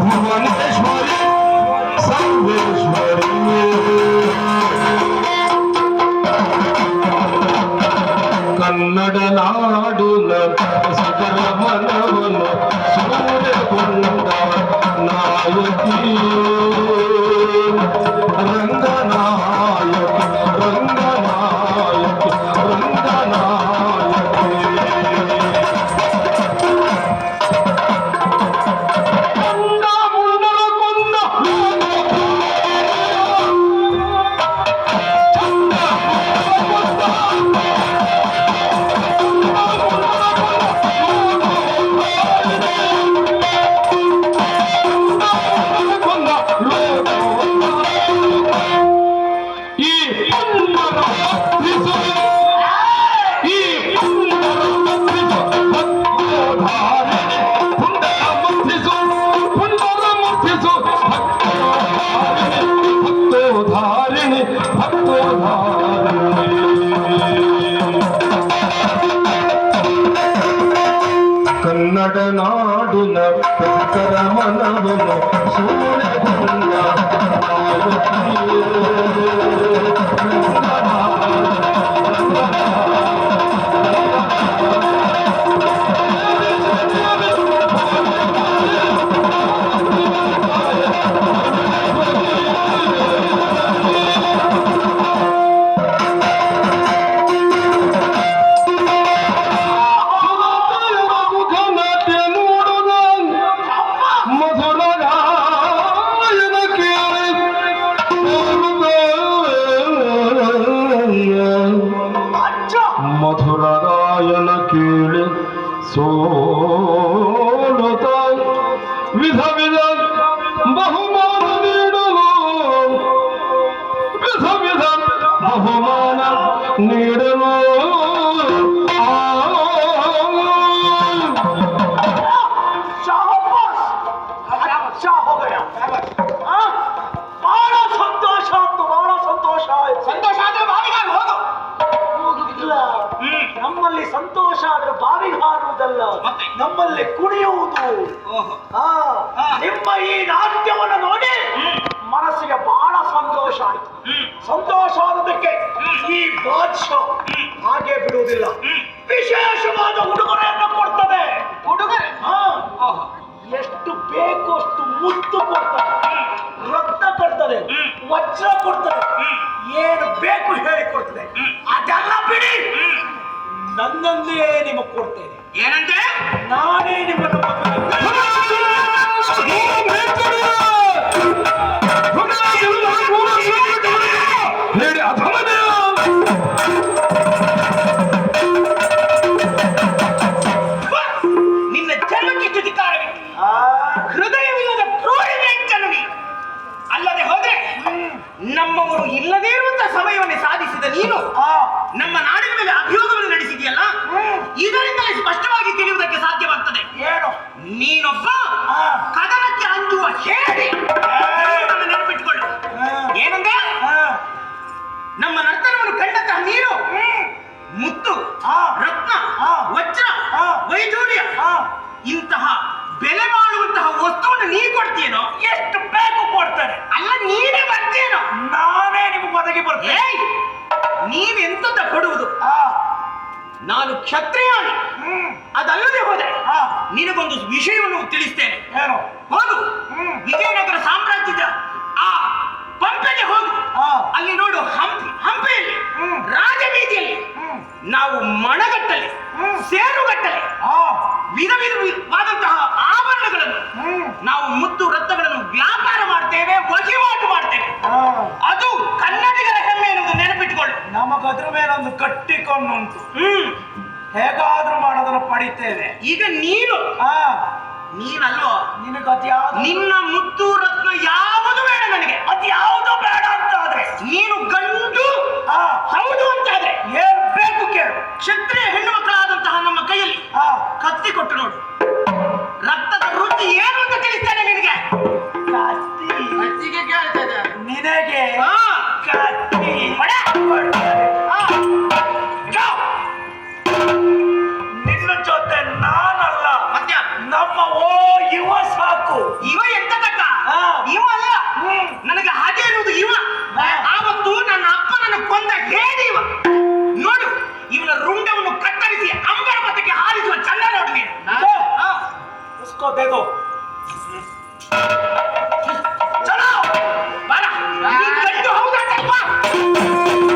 ಭುವನೇಶ್ವರಿ ಸರ್ವೇಶ್ವರಿ ಕನ್ನಡ ನಾಡಿನ ಸುಧರ ಮನವನ್ನು ಸೂರ್ಯಗೊಂಡ ನಾಯಕಿ ರಂಗನಾಯಕಿ ರಂಗನಾಯಕಿ ರಂಗನಾಯಕಿ ಕನ್ನಡ ನಾಡಿನ ಭಕ್ತರ ಮನವನ್ನು ಸೂರ್ಯಗೊಂಡ ಮಧುರರಾಯನ ಕೇಳಿ ಸೋಲುತ್ತ ವಿಧ ವಿಧ ಬಹುಮಾನ ನೀಡಲು ವಿಧ ವಿಧ ಬಹುಮಾನ ನೀಡಲು ನಮ್ಮಲ್ಲಿ ಸಂತೋಷ ಆದ್ರೆ ಬಾವಿಗೆ ಹಾರುವುದಲ್ಲ, ನಮ್ಮಲ್ಲಿ ಕುಣಿಯುವುದು. ನಿಮ್ಮ ಈ ನಾಟ್ಯವನ್ನು ನೋಡಿ ಮನಸ್ಸಿಗೆ ಬಹಳ ಸಂತೋಷ ಆಯ್ತು. ಸಂತೋಷ ಆದದಕ್ಕೆ ಈ ಬಾದ್ಶಾ ಹಾಗೆ ಬಿಡುವುದಿಲ್ಲ, ವಿಶೇಷವಾದ ಉಡುಗೊರೆಯನ್ನು ಕೊಡ್ತದೆ. ಉಡುಗೊರೆ ಎಷ್ಟು ಬೇಕು ಅಷ್ಟು ಮುತ್ತು ಕೊಡ್ತದೆ, ರಕ್ತ ಕೊಡ್ತದೆ, ವಜ್ರ ಕೊಡ್ತದೆ, ಏನು ಬೇಕು ಹೇಳಿಕೊಡ್ತದೆ. ಅದೆಲ್ಲ ಬಿಡಿ, ನನ್ನನ್ನೇ ನಿಮಗೆ ಕೊಡ್ತೇನೆ. ಏನಂತೆ? ನಾನೇ ನಿಮ್ಮನ್ನು ನಿನ್ನ ಜನ್ಮಕ್ಕೆ ಧಿಕ್ಕಾರವಿತ್ತು. ಹೃದಯವಿಲ್ಲದ ಕ್ರೂರ ವೆಂಕಟನಿ. ಅಲ್ಲದೆ ಹೋದ್ರೆ ನಮ್ಮವರು ಇಲ್ಲದೇ ಇರುವಂತಹ ಸಮಯವನ್ನು ಸಾಧಿಸಿದ ನೀನು ನಮ್ಮ ನಾಡಿನ ಮೇಲೆ ಅಭಿಯೋಗವನ್ನು ನಡೆಸಿದೆಯಲ್ಲ, ಇದರಿಂದಲೇ ಸ್ಪಷ್ಟವಾಗಿ ತಿಳಿಯುವುದಕ್ಕೆ ಸಾಧ್ಯವಾಗ್ತದೆ. ಏನು? ನೀನೊಬ್ಬ ಕದನಕ್ಕೆ ಅಂಜುವ ಹೇಳಿ. ನೆನಪಿಟ್ಟುಕೊಳ್ಳು. ಏನಂದ್ರೆ ನಮ್ಮ ನರ್ತನವನ್ನು ಕಂಡಂತಹ ನೀನು ಮುತ್ತು, ರತ್ನ, ವಜ್ರ, ವೈಡೂರ್ಯ ಇಂತಹ ಬೆಲೆ ಬಾಳುವಂತಹ ವಸ್ತುವನ್ನು ನೀ ಕೊಡ್ತೀಯನೋ? ಎಷ್ಟು ಬೇಕು ಕೊಡ್ತಾನೆ. ಅಲ್ಲ, ನೀನೇ ಬರ್ತೀಯನೋ? ನಾನೇ ನಿಮಗೆ ಒದಗಿ ಬರ್ತೇನೆ. ನೀನೆಂತ ಕೊಡುವುದು? ನಾನು ಕ್ಷತ್ರಿಯ. ಅದಲ್ಲದೆ ಹೋದೆ ನಿನಗೊಂದು ವಿಷಯವನ್ನು ತಿಳಿಸ್ತೇನೆ. ಏನು? ಹೋಗು, ವಿಜಯನಗರ ಸಾಮ್ರಾಜ್ಯದ ಆ ಪಂಪೆಗೆ ಹೋಗು. ಅಲ್ಲಿ ನೋಡು, ಹಂಪೆಯಲ್ಲಿ ರಾಜಬೀದಿಯಲ್ಲಿ ನಾವು ಮಣಗಟ್ಟಲೆ, ಸೇರುಗಟ್ಟಲೆ ವಿಧ ವಿಧವಾದಂತಹ ಆಭರಣಗಳನ್ನು, ನಾವು ಮುತ್ತು ರತ್ನಗಳನ್ನು ವ್ಯಾಪಾರ ಮಾಡ್ತೇವೆ, ವಹಿವಾಟು ಮಾಡ್ತೇವೆ. ಅದು ಕನ್ನಡಿಗರ ಹೆಮ್ಮೆ ಎನ್ನುವುದು ನೆನಪಿಟ್ಟುಕೊಳ್ಳು. ನಮಗದ್ರ ಮೇಲೊಂದು ಕಟ್ಟಿಕೊಂಡುಂಟು. ಹೇಗಾದ್ರೂ ಮಾಡೋದನ್ನು ಪಡಿತೇವೆ. ಈಗ ನೀನಲ್ವೋ, ನಿನ್ನ ಮುತ್ತು ರತ್ನ ಯಾವುದು ಬೇಡ ನನಗೆ. ಅದು ಯಾವುದು ಬೇಡ ಅಂತ ಆದ್ರೆ, ನೀನು ಗಂಡು ಹೌದು ಅಂತಾದ್ರೆ ಏನ್ ಬೇಕು ಕೇಳು. ಕ್ಷತ್ರಿಯ ಹೆಣ್ಣು ಮಕ್ಕಳಾದಂತಹ ನಮ್ಮ ಕೈಯಲ್ಲಿ ಕತ್ತಿ ಕೊಟ್ಟು ನೋಡು, ರಕ್ತದ ರುಚಿ ಏನು ಅಂತ ತಿಳಿಸ್ತೇನೆ ನಿನಗೆ. ಕತ್ತಿಗೆ ಕೇಳ್ತದೆ ನಿನಗೆ. ಕತ್ತಿ ನಿನ್ನ ಜೊತೆ ನಾನಲ್ಲ, ನಮ್ಮ ಓ ಯುವ उसको दे दो चलो बारा गंडू हौदा चलवा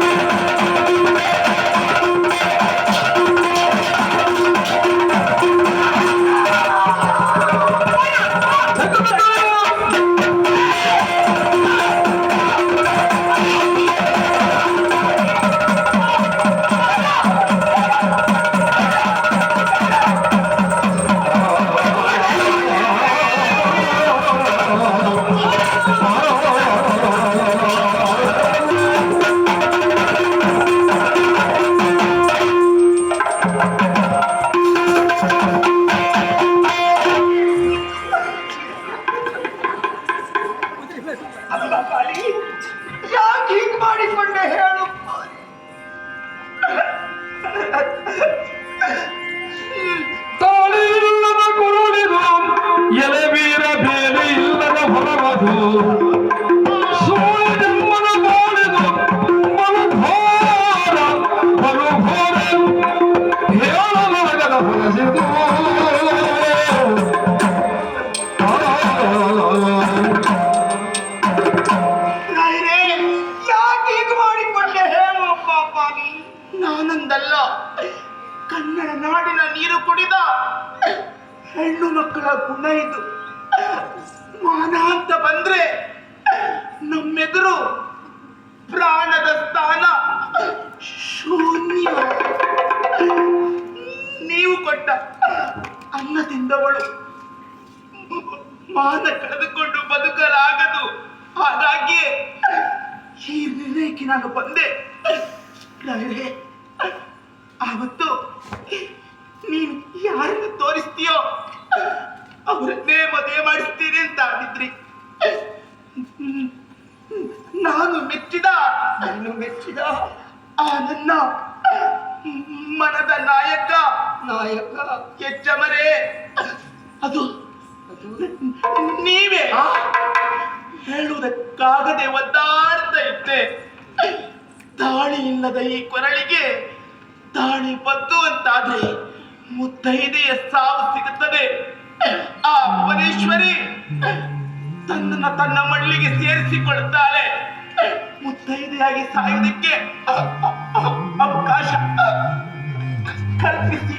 ಅಲ್ಲ ಕಾಳಿ ಯಾಕೆ ಹೀಗೆ ಮಾಡಿಕೊಂಡೆ ಹೇಳು ತಾಳಿ ಇಲ್ಲದ ಕುರುಳಿದು ಎಲೆವೀರ ಬೇರೆ ಇಲ್ಲದ ಹೊರವದು ಸೂರ್ಯನಮ್ಮನ ಬಾಳಿದು ಬಲುಘೋರ ಬಲುಘೋರ ಹೇಳಲಾಗದ ಹೊರಸಿದು ನಾಯಿರೇ ಯಾಕೆ ಹೀಗೆ ಮಾಡಿಕೊಂಡೆ ಹೇಳು ಪಾಪಾನಿ ನಾನಂದಲ್ಲ ಕನ್ನಡ ನಾಡಿನ ನೀರು ಕುಡಿದ ಹೆಣ್ಣು ಮಕ್ಕಳ ಗುಣ ಇದು ಮಾನ ಅಂತ ಬಂದ್ರೆ ನಮ್ಮೆದುರು ಪ್ರಾಣದ ಸ್ಥಾನ ಶೂನ್ಯ ನೀವು ಕೊಟ್ಟ ಅನ್ನ ತಿಂದವಳು ಮಾನ ಕಳೆದುಕೊಂಡು ಬದುಕಲಾಗದು ಹಾಗಾಗಿ ಈ ನಿರ್ಣಯಕ್ಕೆ ನಾನು ಬಂದೆ ನಾಯಿರೇ ಆವತ್ತು ನೀನು ಯಾರನ್ನು ತೋರಿಸ್ತೀಯೋ ಅವರನ್ನೇ ಮದುವೆ ಮಾಡಿಸ್ತೀನಿ ಅಂತ ಆಗಿದ್ರಿ ನಾನು ಮೆಚ್ಚಿದ ಆ ನನ್ನ ಮನದ ನಾಯಕ ಹೆಚ್ಚಮರೇ ಅದು ನೀವೇ ಹೇಳುವುದಕ್ಕಾಗದೆ ಒದ್ದಾಡ್ತಾ ಇದ್ದೆ ತಾಳಿ ಇಲ್ಲದ ಈ ಕೊರಳಿಗೆ ತಾಳಿ ಬದ್ದು ಅಂತಾದ್ರೆ ಮುತ್ತೈದೆಯ ಸಾವು ಸಿಗುತ್ತದೆ ಆ ಭುವನೇಶ್ವರಿ ತನ್ನನ್ನು ತನ್ನ ಮಳ್ಳಿಗೆ ಸೇರಿಸಿಕೊಳ್ಳುತ್ತಾಳೆ ಮುತ್ತೈದೆಯಾಗಿ ಸಾಯುವುದಕ್ಕೆ ಅವಕಾಶ ಕಲ್ಪಿಸಿ